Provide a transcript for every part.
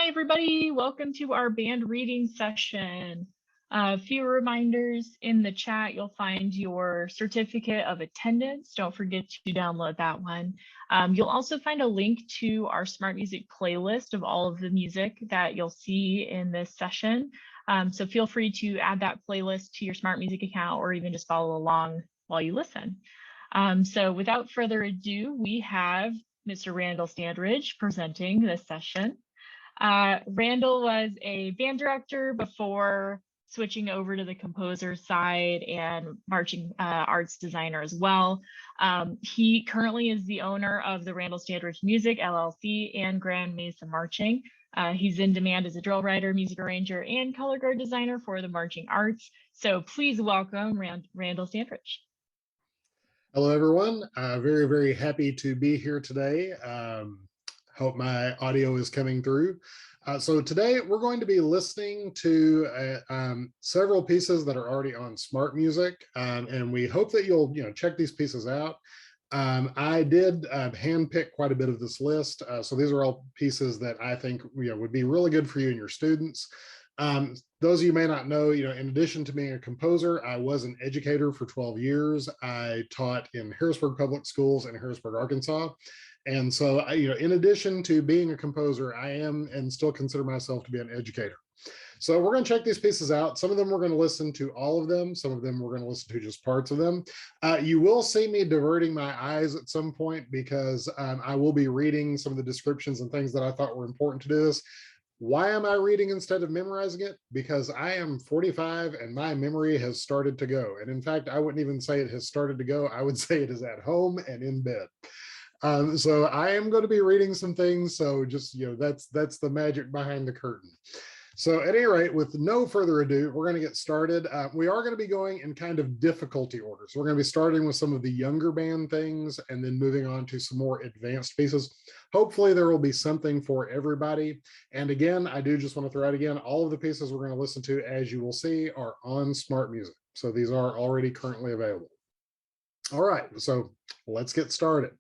Hi, everybody. Welcome to our band reading session. A few reminders in the chat. You'll find your certificate of attendance. Don't forget to download that one. You'll also find a link to our SmartMusic playlist of all of the music that you'll see in this session. So feel free to add that playlist to your SmartMusic account or even just follow along while you listen. So without further ado, we have Mr. Randall Standridge presenting this session. Randall was a band director before switching over to the composer side and marching arts designer as well. He currently is the owner of the Randall Standridge Music, LLC, and Grand Mesa Marching. He's in demand as a drill writer, music arranger, and color guard designer for the marching arts. So please welcome Randall Standridge. Hello, everyone. Very, very happy to be here today. Hope my audio is coming through. So today we're going to be listening to several pieces that are already on SmartMusic, and we hope that you'll check these pieces out. I did handpick quite a bit of this list, so these are all pieces that I think would be really good for you and your students. Those of you may not know, in addition to being a composer, I was an educator for 12 years. I taught in Harrisburg Public Schools in Harrisburg, Arkansas. And so, in addition to being a composer, I am and still consider myself to be an educator. So we're going to check these pieces out. Some of them we're going to listen to all of them. Some of them we're going to listen to just parts of them. You will see me diverting my eyes at some point because I will be reading some of the descriptions and things that I thought were important to do this. Why am I reading instead of memorizing it? Because I am 45 and my memory has started to go. And in fact, I wouldn't even say it has started to go. I would say it is at home and in bed. So I am going to be reading some things. So just, that's the magic behind the curtain. So at any rate, with no further ado, we're going to get started. We are going to be going in kind of difficulty order. So we're going to be starting with some of the younger band things and then moving on to some more advanced pieces. Hopefully there will be something for everybody. And again, I do just want to throw out again, all of the pieces we're going to listen to, as you will see, are on SmartMusic. So these are already currently available. All right, so let's get started.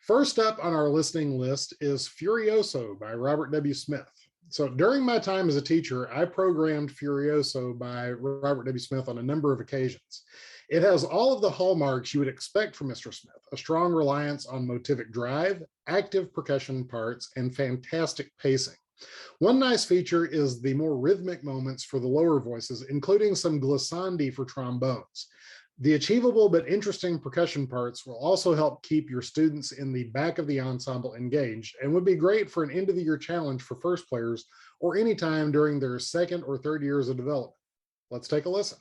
First up on our listening list is Furioso by Robert W. Smith. So during my time as a teacher, I programmed Furioso by Robert W. Smith on a number of occasions. It has all of the hallmarks you would expect from Mr. Smith, a strong reliance on motivic drive, active percussion parts, and fantastic pacing. One nice feature is the more rhythmic moments for the lower voices, including some glissandi for trombones. The achievable but interesting percussion parts will also help keep your students in the back of the ensemble engaged and would be great for an end-of-the-year challenge for first players or any time during their second or third years of development. Let's take a listen.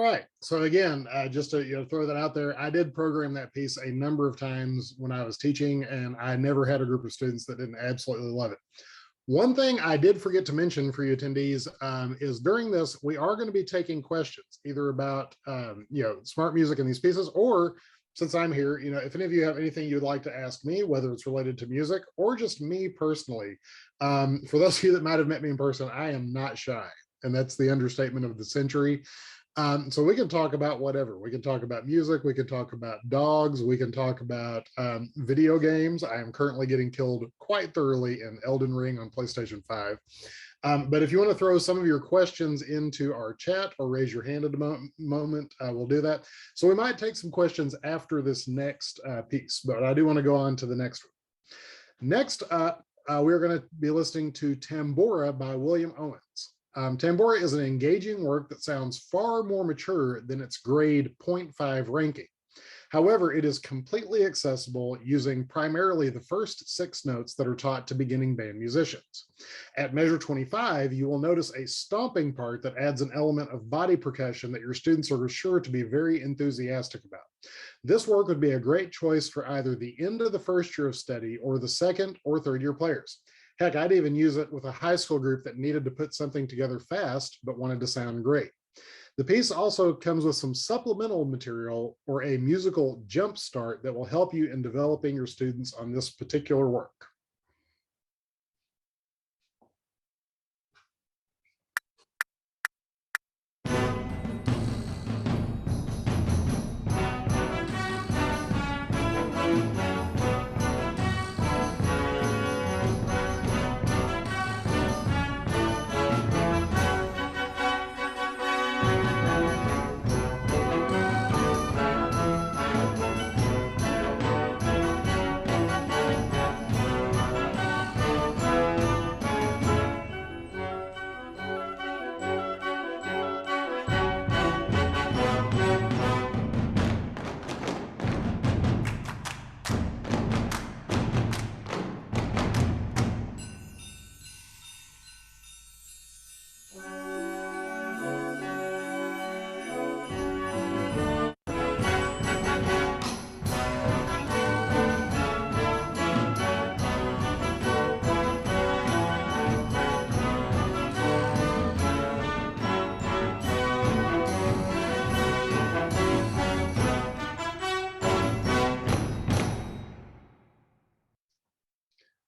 All right. So again, just to throw that out there, I did program that piece a number of times when I was teaching, and I never had a group of students that didn't absolutely love it. One thing I did forget to mention for you attendees is during this, we are going to be taking questions either about, smart music in these pieces, or since I'm here, if any of you have anything you'd like to ask me, whether it's related to music or just me personally. For those of you that might have met me in person, I am not shy, and that's the understatement of the century. So we can talk about whatever. We can talk about music. We can talk about dogs. We can talk about video games. I am currently getting killed quite thoroughly in Elden Ring on PlayStation 5. But if you want to throw some of your questions into our chat or raise your hand at the moment, we'll do that. So we might take some questions after this next piece, but I do want to go on to the next one. Next up, we're going to be listening to Tambora by William Owens. Tambora is an engaging work that sounds far more mature than its grade 0.5 ranking. However, it is completely accessible using primarily the first 6 notes that are taught to beginning band musicians. At measure 25, you will notice a stomping part that adds an element of body percussion that your students are sure to be very enthusiastic about. This work would be a great choice for either the end of the first year of study or the second or third year players. Heck, I'd even use it with a high school group that needed to put something together fast, but wanted to sound great. The piece also comes with some supplemental material or a musical jump start that will help you in developing your students on this particular work.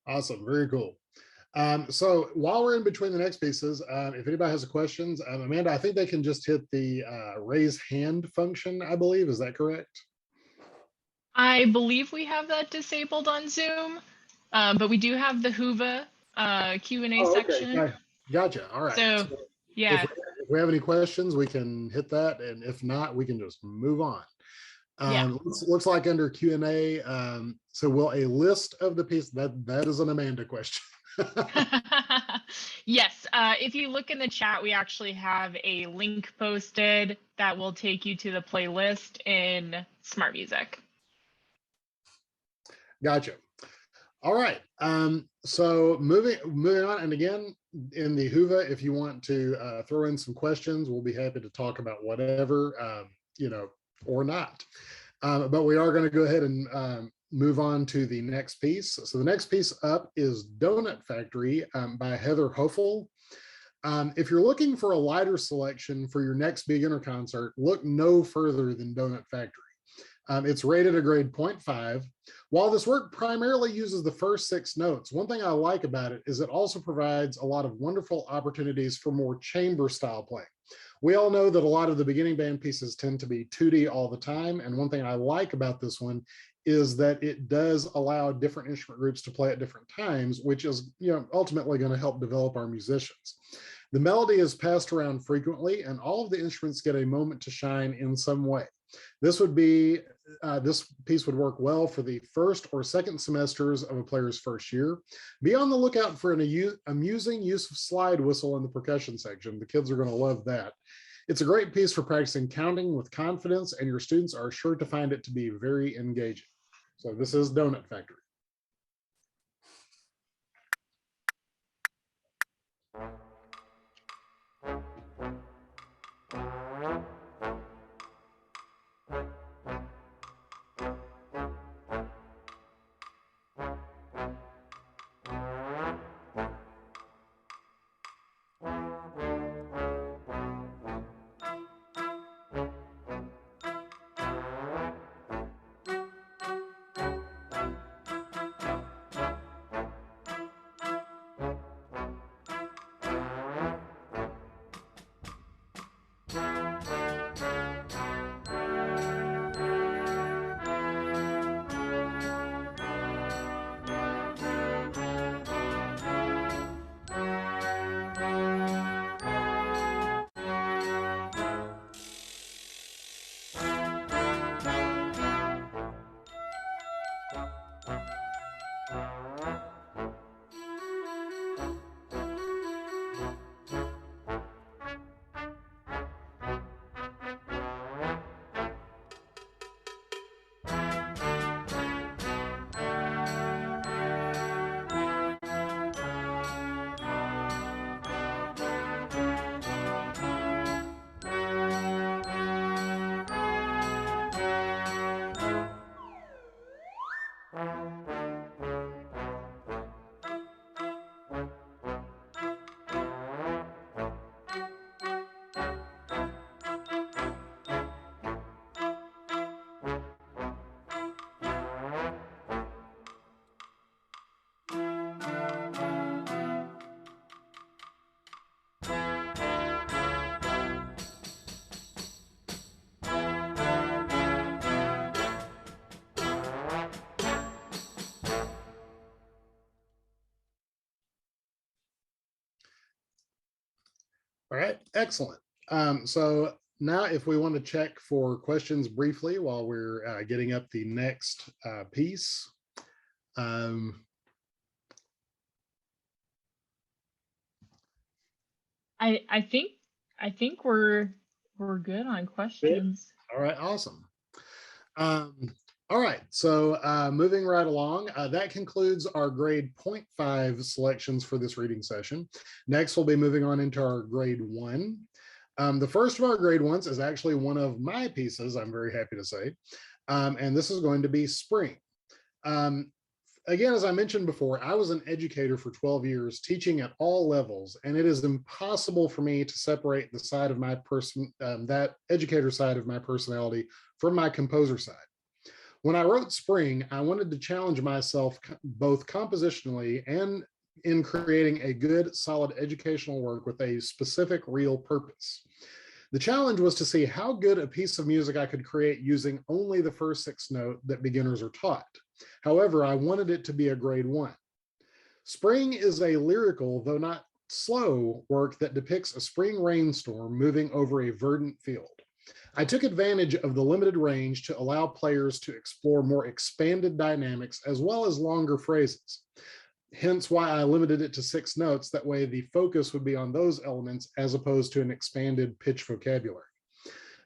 Awesome, very cool. So while we're in between the next pieces, if anybody has questions, Amanda, I think they can just hit the raise hand function, I believe. Is that correct? I believe we have that disabled on Zoom, but we do have the Whova Q&A section. Okay. Gotcha. All right. So, yeah. If we have any questions, we can hit that. And if not, we can just move on. Looks like under Q&A, so will a list of the piece, that is an Amanda question. Yes, if you look in the chat, we actually have a link posted that will take you to the playlist in SmartMusic. Gotcha. All right. So moving on, and again, in the Whova, if you want to throw in some questions, we'll be happy to talk about whatever, or not. But we are going to go ahead and move on to the next piece. So the next piece up is Donut Factory by Heather Hoeffel. If you're looking for a lighter selection for your next beginner concert, look no further than Donut Factory. It's rated a grade 0.5. While this work primarily uses the first 6 notes, one thing I like about it is it also provides a lot of wonderful opportunities for more chamber style playing. We all know that a lot of the beginning band pieces tend to be 2D all the time. And one thing I like about this one is that it does allow different instrument groups to play at different times, which is ultimately going to help develop our musicians. The melody is passed around frequently, and all of the instruments get a moment to shine in some way. This piece would work well for the first or second semesters of a player's first year. Be on the lookout for an amusing use of slide whistle in the percussion section. The kids are going to love that. It's a great piece for practicing counting with confidence, and your students are sure to find it to be very engaging. So this is Donut Factory. All right, excellent. So now if we want to check for questions briefly while we're getting up the next piece. I think we're good on questions. All right, awesome. All right, so moving right along, that concludes our grade 0.5 selections for this reading session. Next, we'll be moving on into our grade 1. The first of our grade 1s is actually one of my pieces, I'm very happy to say, and this is going to be Spring. Again, as I mentioned before, I was an educator for 12 years, teaching at all levels, and it is impossible for me to separate the side of my that educator side of my personality from my composer side. When I wrote Spring, I wanted to challenge myself both compositionally and in creating a good, solid educational work with a specific, real purpose. The challenge was to see how good a piece of music I could create using only the first 6 notes that beginners are taught. However, I wanted it to be a grade 1. Spring is a lyrical, though not slow, work that depicts a spring rainstorm moving over a verdant field. I took advantage of the limited range to allow players to explore more expanded dynamics as well as longer phrases. Hence why I limited it to 6 notes. That way the focus would be on those elements as opposed to an expanded pitch vocabulary.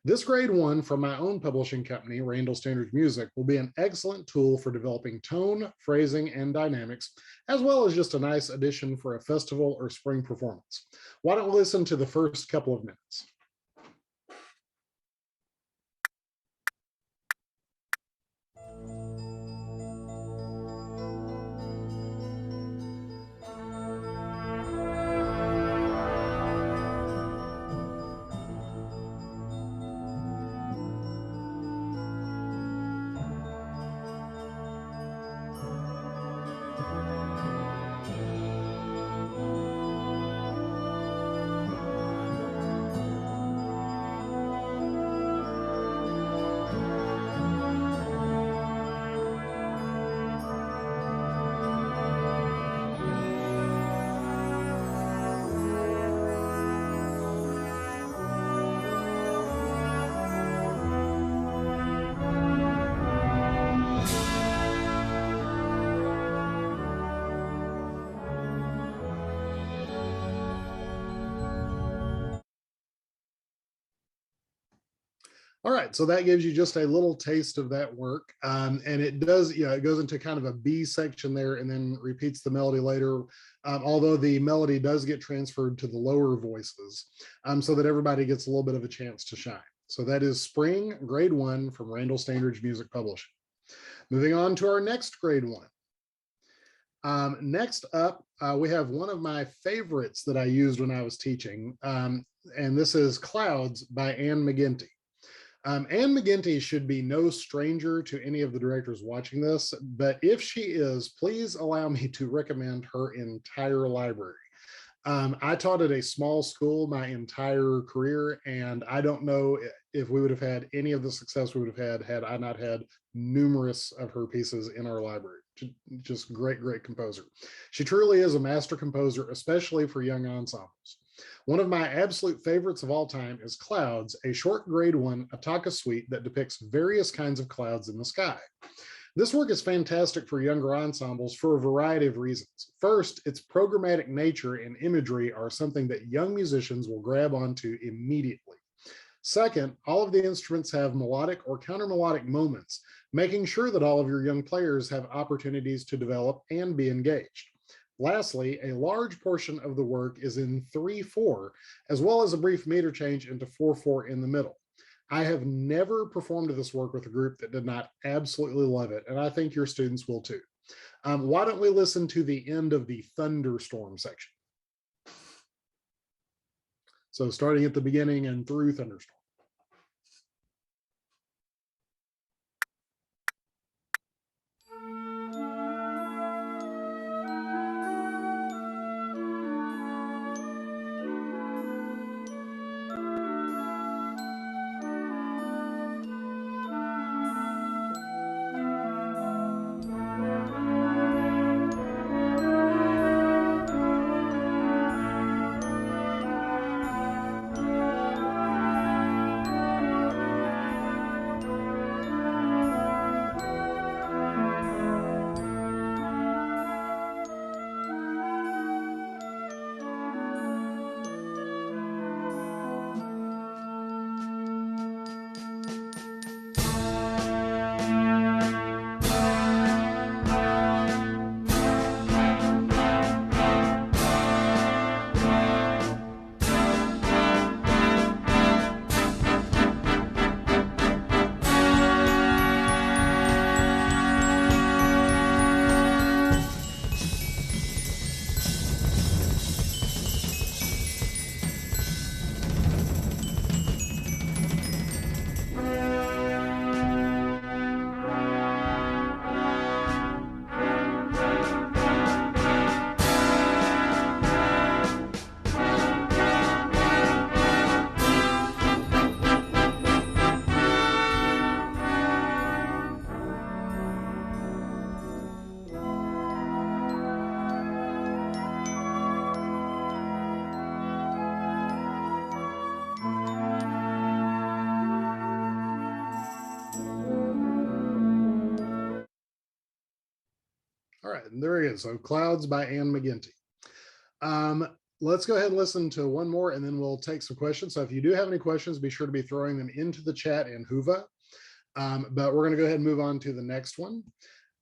This grade 1 from my own publishing company, Randall Standridge Music, will be an excellent tool for developing tone, phrasing, and dynamics, as well as just a nice addition for a festival or spring performance. Why don't we listen to the first couple of minutes? All right, so that gives you just a little taste of that work. And it does, it goes into kind of a B section there and then repeats the melody later, although the melody does get transferred to the lower voices so that everybody gets a little bit of a chance to shine. So that is Spring, grade 1 from Randall Standridge Music Publishing. Moving on to our next grade 1. Next up, we have one of my favorites that I used when I was teaching, and this is Clouds by Anne McGinty. Anne McGinty should be no stranger to any of the directors watching this, but if she is, please allow me to recommend her entire library. I taught at a small school my entire career, and I don't know if we would have had any of the success we would have had I not had numerous of her pieces in our library. Just great, great composer. She truly is a master composer, especially for young ensembles. One of my absolute favorites of all time is Clouds, a short grade 1 Attacca suite that depicts various kinds of clouds in the sky. This work is fantastic for younger ensembles for a variety of reasons. First, its programmatic nature and imagery are something that young musicians will grab onto immediately. Second, all of the instruments have melodic or counter-melodic moments, making sure that all of your young players have opportunities to develop and be engaged. Lastly, a large portion of the work is in 3/4, as well as a brief meter change into 4/4 in the middle. I have never performed this work with a group that did not absolutely love it, and I think your students will too. Why don't we listen to the end of the thunderstorm section? So starting at the beginning and through thunderstorm. right, and there it is. So Clouds by Anne McGinty. Let's go ahead and listen to one more, and then we'll take some questions. So if you do have any questions, be sure to be throwing them into the chat in Whova. But we're going to go ahead and move on to the next one.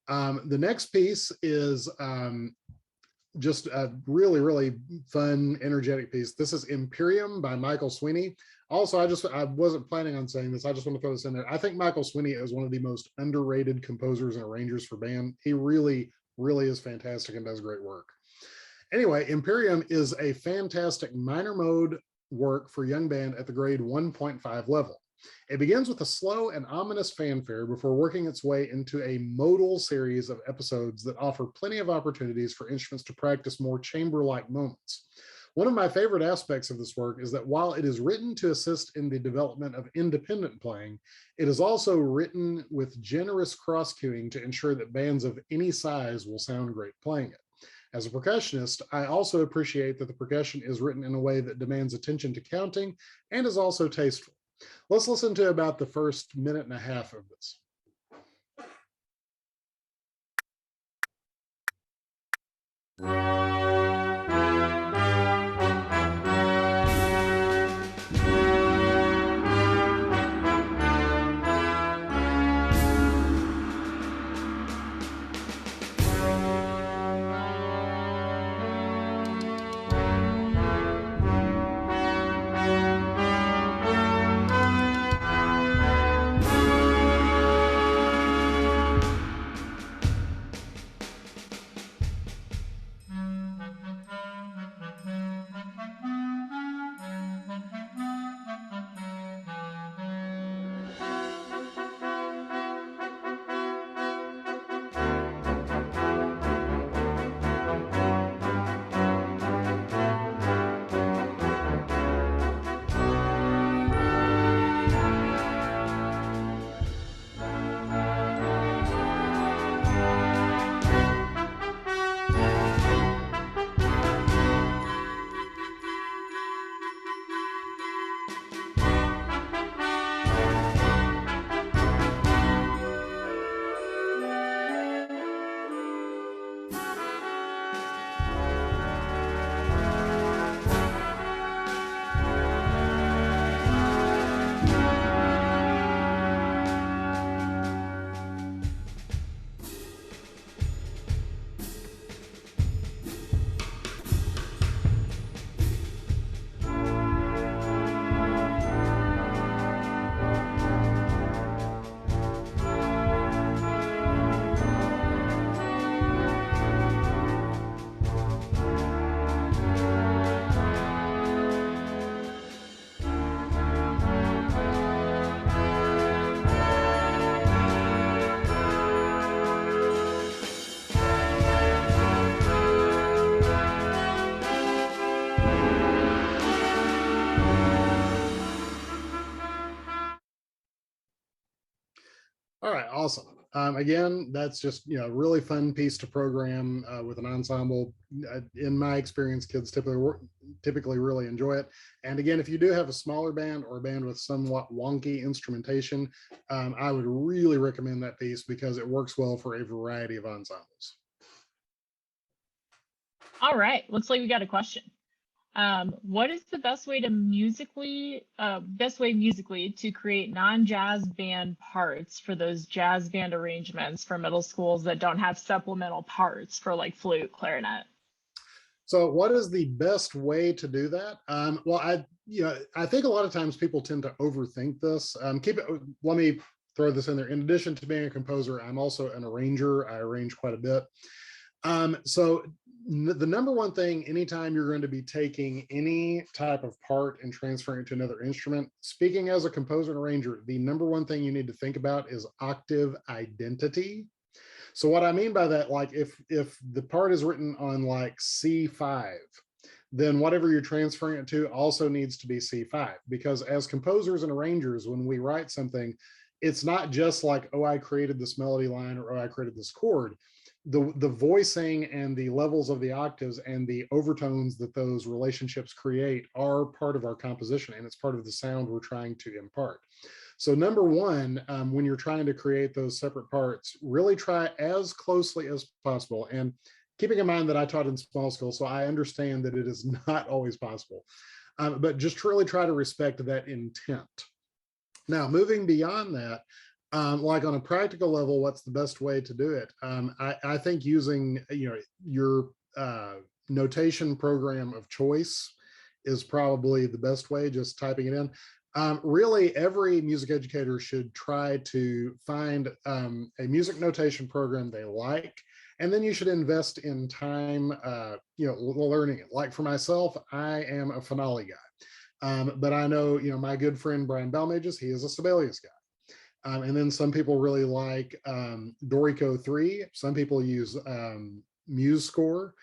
The next piece is just a really, really fun, energetic piece. This is Imperium by Michael Sweeney. Also, I wasn't planning on saying this. I just want to throw this in there. I think Michael Sweeney is one of the most underrated composers and arrangers for band. He really, really is fantastic and does great work. Anyway, Imperium is a fantastic minor mode work for young band at the grade 1.5 level. It begins with a slow and ominous fanfare before working its way into a modal series of episodes that offer plenty of opportunities for instruments to practice more chamber-like moments. One of my favorite aspects of this work is that while it is written to assist in the development of independent playing, it is also written with generous cross-cueing to ensure that bands of any size will sound great playing it. As a percussionist, I also appreciate that the percussion is written in a way that demands attention to counting and is also tasteful. Let's listen to about the first minute and a half of this. All right, awesome. Again, that's just a really fun piece to program with an ensemble. In my experience, kids typically really enjoy it. And again, if you do have a smaller band or a band with somewhat wonky instrumentation, I would really recommend that piece because it works well for a variety of ensembles. All right, looks like we got a question. What is the best way musically to create non-jazz band parts for those jazz band arrangements for middle schools that don't have supplemental parts for like flute, clarinet? So what is the best way to do that? Well, I think a lot of times people tend to overthink this. Let me throw this in there. In addition to being a composer, I'm also an arranger. I arrange quite a bit. So the number one thing, anytime you're going to be taking any type of part and transferring it to another instrument, speaking as a composer and arranger, the number one thing you need to think about is octave identity. So what I mean by that, like if the part is written on like C5, then whatever you're transferring it to also needs to be C5, because as composers and arrangers, when we write something, it's not just like, oh, I created this melody line or oh, I created this chord. The voicing and the levels of the octaves and the overtones that those relationships create are part of our composition, and it's part of the sound we're trying to impart. So number one, when you're trying to create those separate parts, really try as closely as possible. And keeping in mind that I taught in small school, so I understand that it is not always possible, but just really try to respect that intent. Now, moving beyond that, like on a practical level, what's the best way to do it? I think using, your notation program of choice is probably the best way, just typing it in. Really, every music educator should try to find a music notation program they like, and then you should invest in time, learning it. Like for myself, I am a Finale guy, but I know, my good friend Brian Belmages, he is a Sibelius guy. And then some people really like Dorico 3. Some people use Muse Score.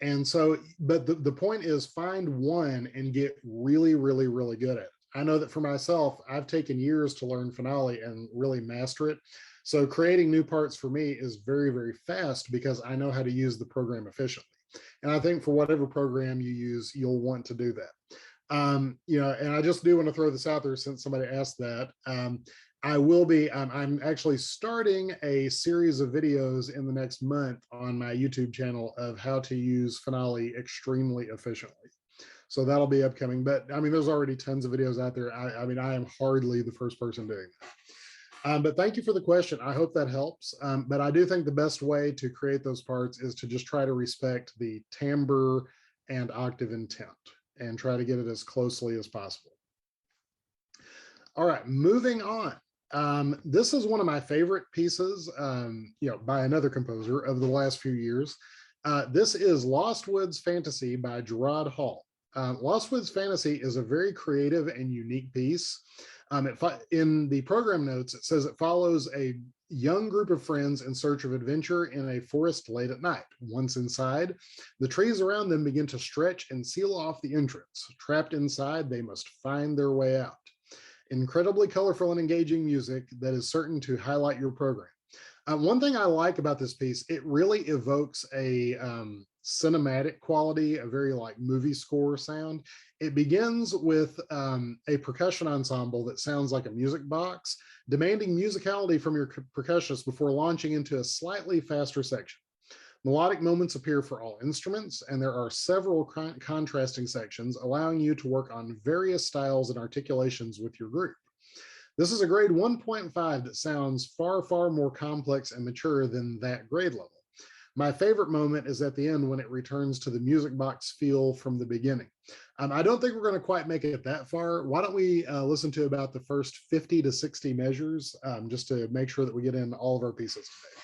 And so, but the point is find one and get really, really, really good at it. I know that for myself, I've taken years to learn Finale and really master it. So creating new parts for me is very, very fast because I know how to use the program efficiently. And I think for whatever program you use, you'll want to do that. And I just do want to throw this out there since somebody asked that. I'm actually starting a series of videos in the next month on my YouTube channel of how to use Finale extremely efficiently. So that'll be upcoming, but I mean, there's already tons of videos out there. I mean, I am hardly the first person doing that. But thank you for the question. I hope that helps. But I do think the best way to create those parts is to just try to respect the timbre and octave intent and try to get it as closely as possible. All right, moving on. This is one of my favorite pieces, by another composer of the last few years. This is Lost Woods Fantasy by Gerard Hall. Lost Woods Fantasy is a very creative and unique piece. In the program notes, it says it follows a young group of friends in search of adventure in a forest late at night. Once inside, the trees around them begin to stretch and seal off the entrance. Trapped inside, they must find their way out. Incredibly colorful and engaging music that is certain to highlight your program. One thing I like about this piece, it really evokes a cinematic quality, a very like movie score sound. It begins with a percussion ensemble that sounds like a music box, demanding musicality from your percussionist before launching into a slightly faster section. Melodic moments appear for all instruments, and there are several contrasting sections, allowing you to work on various styles and articulations with your group. This is a grade 1.5 that sounds far, far more complex and mature than that grade level. My favorite moment is at the end when it returns to the music box feel from the beginning. I don't think we're going to quite make it that far. Why don't we listen to about the first 50 to 60 measures just to make sure that we get in all of our pieces today.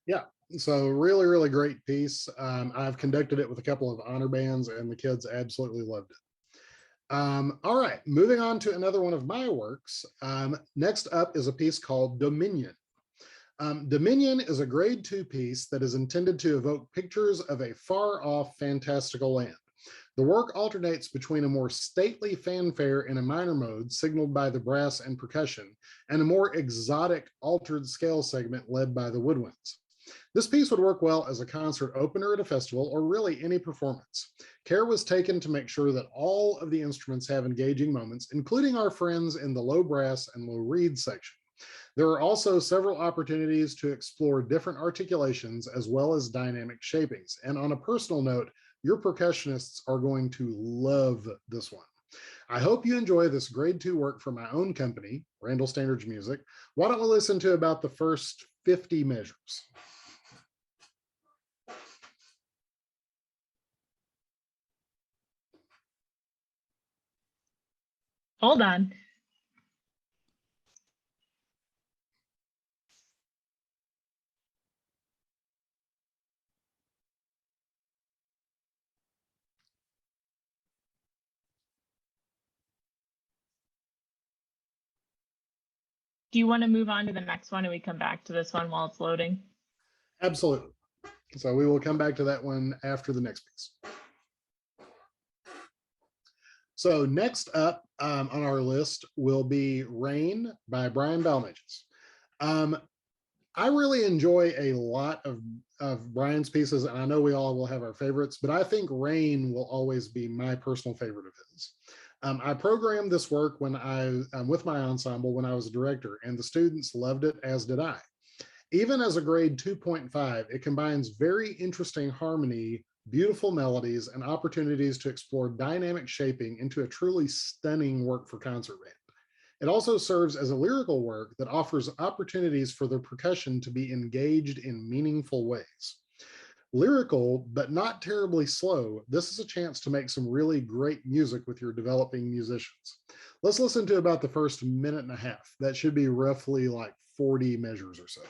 Yeah, so really, really great piece. I've conducted it with a couple of honor bands and the kids absolutely loved it. All right, moving on to another one of my works. Next up is a piece called Dominion. Dominion is a grade 2 piece that is intended to evoke pictures of a far-off fantastical land. The work alternates between a more stately fanfare in a minor mode, signaled by the brass and percussion, and a more exotic altered scale segment led by the woodwinds. This piece would work well as a concert opener at a festival or really any performance. Care was taken to make sure that all of the instruments have engaging moments, including our friends in the low brass and low reed section. There are also several opportunities to explore different articulations as well as dynamic shapings. And on a personal note, your percussionists are going to love this one. I hope you enjoy this grade 2 work from my own company, Randall Standridge Music. Why don't we listen to about the first 50 measures? Hold on. Do you want to move on to the next one and we come back to this one while it's loading? Absolutely. So we will come back to that one after the next piece. So next up on our list will be Rain by Brian Balmages. I really enjoy a lot of Brian's pieces, and I know we all will have our favorites, but I think Rain will always be my personal favorite of his. I programmed this work when with my ensemble when I was a director, and the students loved it, as did I. Even as a grade 2.5, it combines very interesting harmony, beautiful melodies, and opportunities to explore dynamic shaping into a truly stunning work for concert band. It also serves as a lyrical work that offers opportunities for the percussion to be engaged in meaningful ways. Lyrical, but not terribly slow, this is a chance to make some really great music with your developing musicians. Let's listen to about the first minute and a half. That should be roughly like 40 measures or so.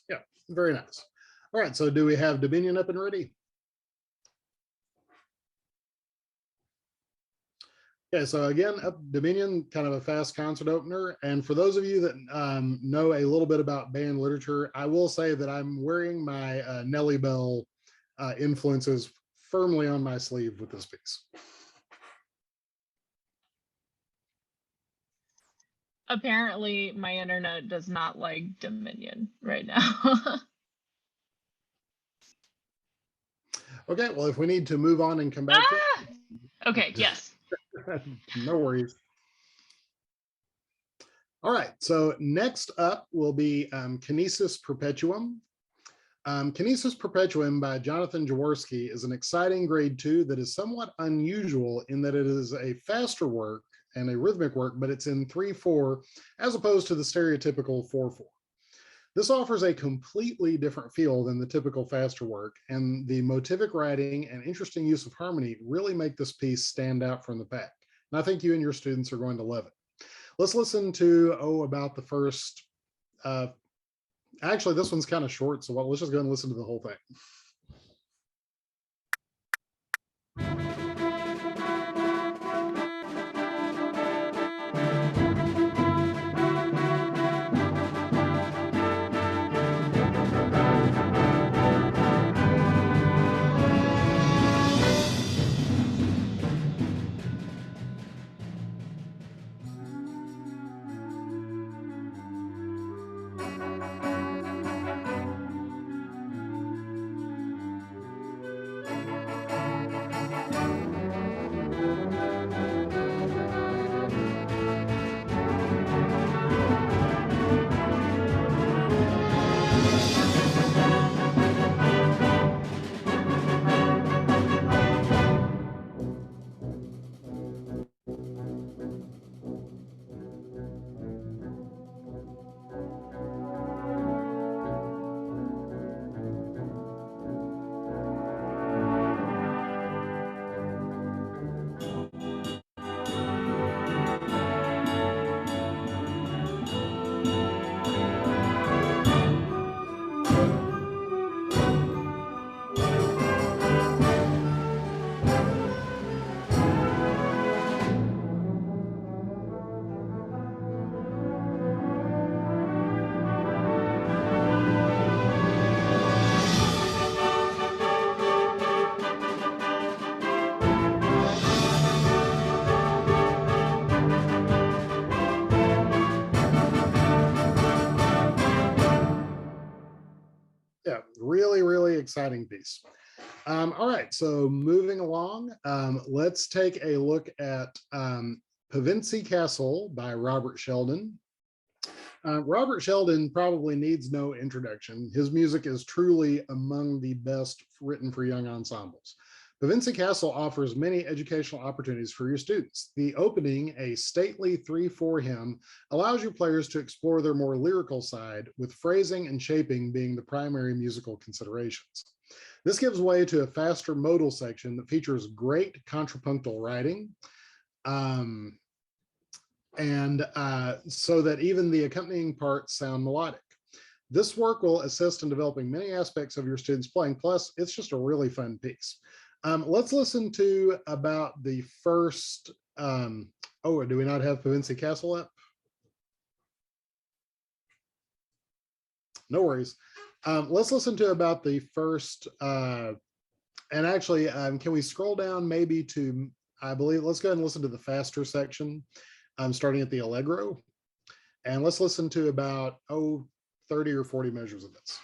Yeah, very nice. All right, so do we have Dominion up and ready? Okay, so again, Dominion, kind of a fast concert opener. And for those of you that know a little bit about band literature, I will say that I'm wearing my Nellie Bell influences firmly on my sleeve with this piece. Apparently, my internet does not like Dominion right now. Okay, well, if we need to move on and come back to Okay, yes. no worries. All right, so next up will be Kinesis Perpetuum. Kinesis Perpetuum by Jonathan Jaworski is an exciting grade 2 that is somewhat unusual in that it is a faster work and a rhythmic work, but it's in 3/4 as opposed to the stereotypical 4/4. This offers a completely different feel than the typical faster work, and the motivic writing and interesting use of harmony really make this piece stand out from the pack. And I think you and your students are going to love it. Let's listen to, about the first, actually, this one's kind of short, so let's just go and listen to the whole thing. Yeah, really, really exciting piece. All right, so moving along, let's take a look at Pevensey Castle by Robert Sheldon. Robert Sheldon probably needs no introduction. His music is truly among the best written for young ensembles. Pevensey Castle offers many educational opportunities for your students. The opening, a stately 3/4 hymn, allows your players to explore their more lyrical side, with phrasing and shaping being the primary musical considerations. This gives way to a faster modal section that features great contrapuntal writing, so that even the accompanying parts sound melodic. This work will assist in developing many aspects of your students' playing, plus it's just a really fun piece. Let's listen to about the first, do we not have Pevensey Castle up? No worries. Let's listen to about the first, and actually, can we scroll down maybe to, I believe, let's go ahead and listen to the faster section, starting at the Allegro. And let's listen to about, 30 or 40 measures of this.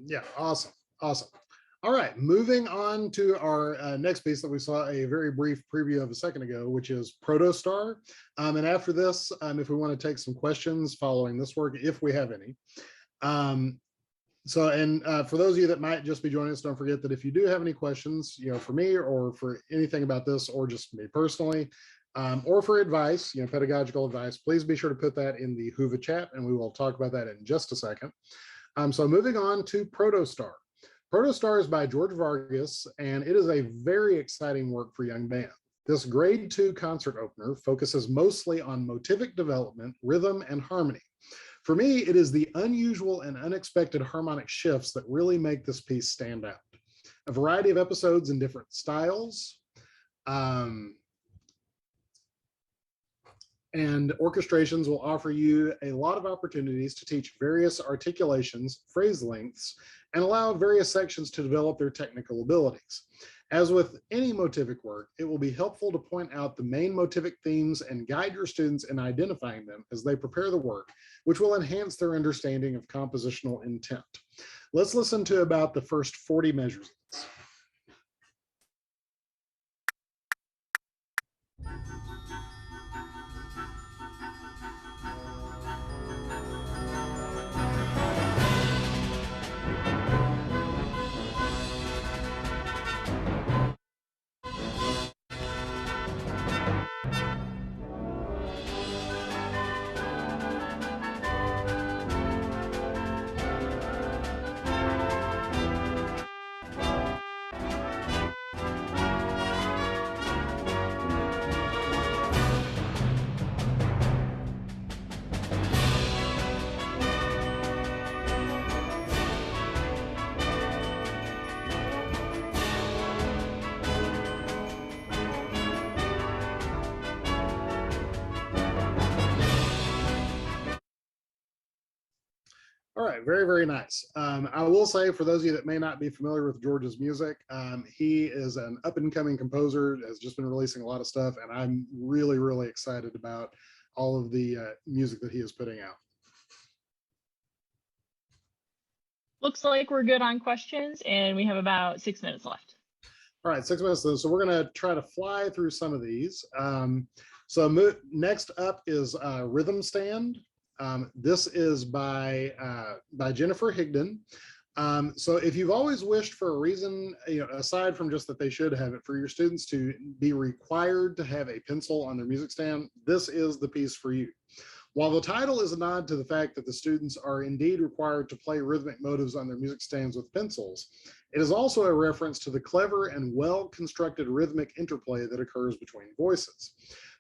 Yeah, awesome, awesome. All right, moving on to our next piece that we saw a very brief preview of a second ago, which is Protostar. And after this, if we want to take some questions following this work, if we have any. For those of you that might just be joining us, don't forget that if you do have any questions, for me or for anything about this, or just me personally, or for advice, pedagogical advice, please be sure to put that in the Whova chat, and we will talk about that in just a second. So moving on to Protostar. Protostar is by George Vargas, and it is a very exciting work for young band. This grade 2 concert opener focuses mostly on motivic development, rhythm, and harmony. For me, it is the unusual and unexpected harmonic shifts that really make this piece stand out. A variety of episodes in different styles, and orchestrations will offer you a lot of opportunities to teach various articulations, phrase lengths, and allow various sections to develop their technical abilities. As with any motivic work, it will be helpful to point out the main motivic themes and guide your students in identifying them as they prepare the work, which will enhance their understanding of compositional intent. Let's listen to about the first 40 measures. All right, very, very nice. I will say, for those of you that may not be familiar with George's music, he is an up-and-coming composer, has just been releasing a lot of stuff, and I'm really, really excited about all of the music that he is putting out. Looks like we're good on questions, and we have about 6 minutes left. All right, 6 minutes. So we're going to try to fly through some of these. Next up is Rhythm Stand. This is by Jennifer Higdon. So if you've always wished for a reason, aside from just that they should have it, for your students to be required to have a pencil on their music stand, this is the piece for you. While the title is a nod to the fact that the students are indeed required to play rhythmic motives on their music stands with pencils, it is also a reference to the clever and well-constructed rhythmic interplay that occurs between voices.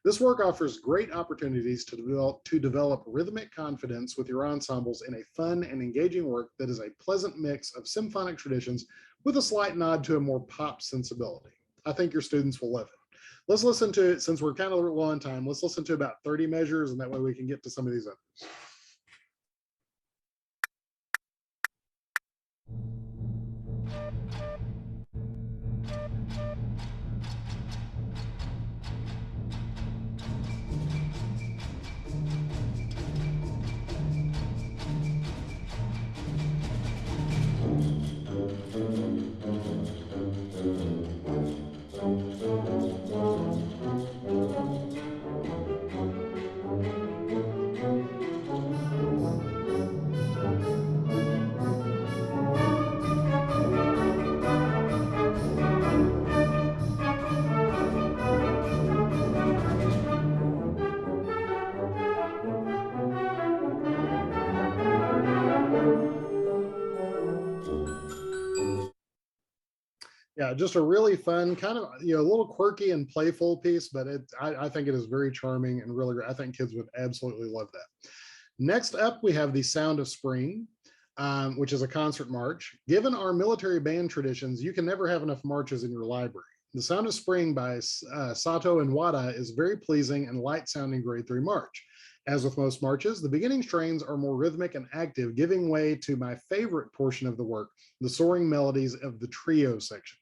This work offers great opportunities to develop rhythmic confidence with your ensembles in a fun and engaging work that is a pleasant mix of symphonic traditions with a slight nod to a more pop sensibility. I think your students will love it. Let's listen to it, since we're kind of low on time, let's listen to about 30 measures, and that way we can get to some of these others. Yeah, just a really fun, kind of, a little quirky and playful piece, but I think it is very charming and really great. I think kids would absolutely love that. Next up, we have The Sound of Spring, which is a concert march. Given our military band traditions, you can never have enough marches in your library. The Sound of Spring by Sato and Wada is very pleasing and light sounding grade 3 march. As with most marches, the beginning strains are more rhythmic and active, giving way to my favorite portion of the work, the soaring melodies of the trio section.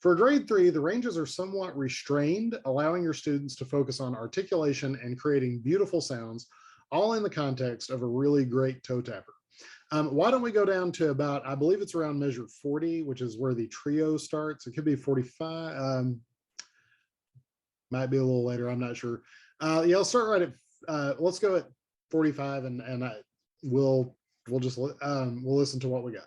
For grade 3, the ranges are somewhat restrained, allowing your students to focus on articulation and creating beautiful sounds, all in the context of a really great toe tapper. Why don't we go down to about, I believe it's around measure 40, which is where the trio starts. It could be 45. Might be a little later. I'm not sure. Yeah, I'll start right at, let's go at 45 and we'll just, we'll listen to what we got.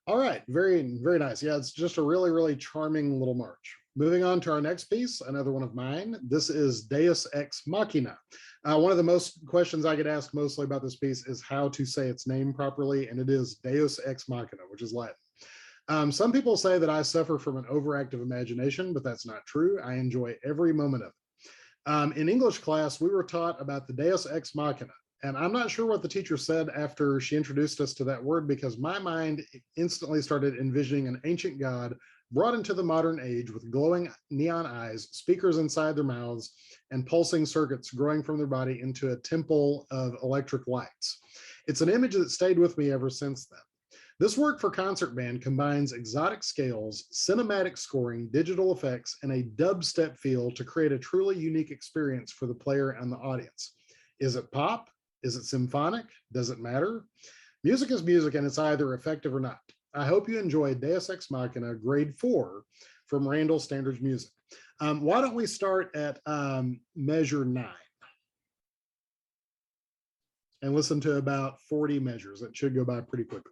All right, very, very nice. Yeah, it's just a really, really charming little march. Moving on to our next piece, another one of mine. This is Deus Ex Machina. One of the most questions I get asked mostly about this piece is how to say its name properly, and it is Deus Ex Machina, which is Latin. Some people say that I suffer from an overactive imagination, but that's not true. I enjoy every moment of it. In English class, we were taught about the Deus Ex Machina. And I'm not sure what the teacher said after she introduced us to that word, because my mind instantly started envisioning an ancient god brought into the modern age with glowing neon eyes, speakers inside their mouths, and pulsing circuits growing from their body into a temple of electric lights. It's an image that stayed with me ever since then. This work for concert band combines exotic scales, cinematic scoring, digital effects, and a dubstep feel to create a truly unique experience for the player and the audience. Is it pop? Is it symphonic? Does it matter? Music is music, and it's either effective or not. I hope you enjoy Deus Ex Machina Grade 4 from Randall Standridge Music. Why don't we start at measure 9 and listen to about 40 measures. That should go by pretty quickly.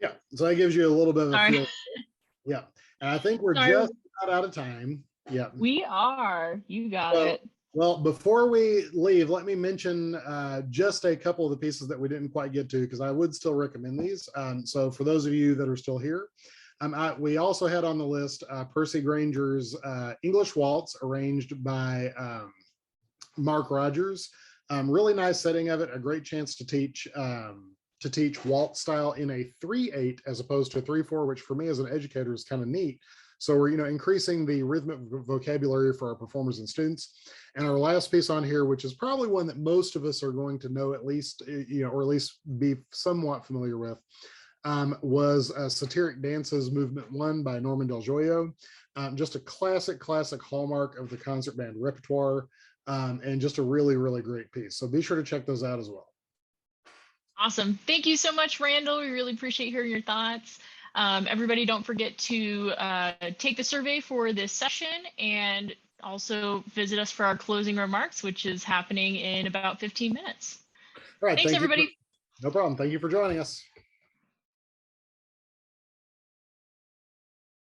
Yeah, so that gives you a little bit of a feel. Yeah, and I think we're just about out of time. Yeah, we are. You got it. Well, before we leave, let me mention just a couple of the pieces that we didn't quite get to, because I would still recommend these. So for those of you that are still here, we also had on the list Percy Granger's English Waltz, arranged by Mark Rogers. Really nice setting of it, a great chance to teach waltz style in a 3/8 as opposed to a 3/4, which for me as an educator is kind of neat. So we're increasing the rhythmic vocabulary for our performers and students. And our last piece on here, which is probably one that most of us are going to know at least, or at least be somewhat familiar with, was Satiric Dances Movement 1 by Norman Del Gioio. Just a classic hallmark of the concert band repertoire, and just a really, really great piece. So be sure to check those out as well. Awesome. Thank you so much, Randall. We really appreciate hearing your thoughts. Everybody, don't forget to take the survey for this session, and also visit us for our closing remarks, which is happening in about 15 minutes. All right. Thanks, everybody. No problem. Thank you for joining us.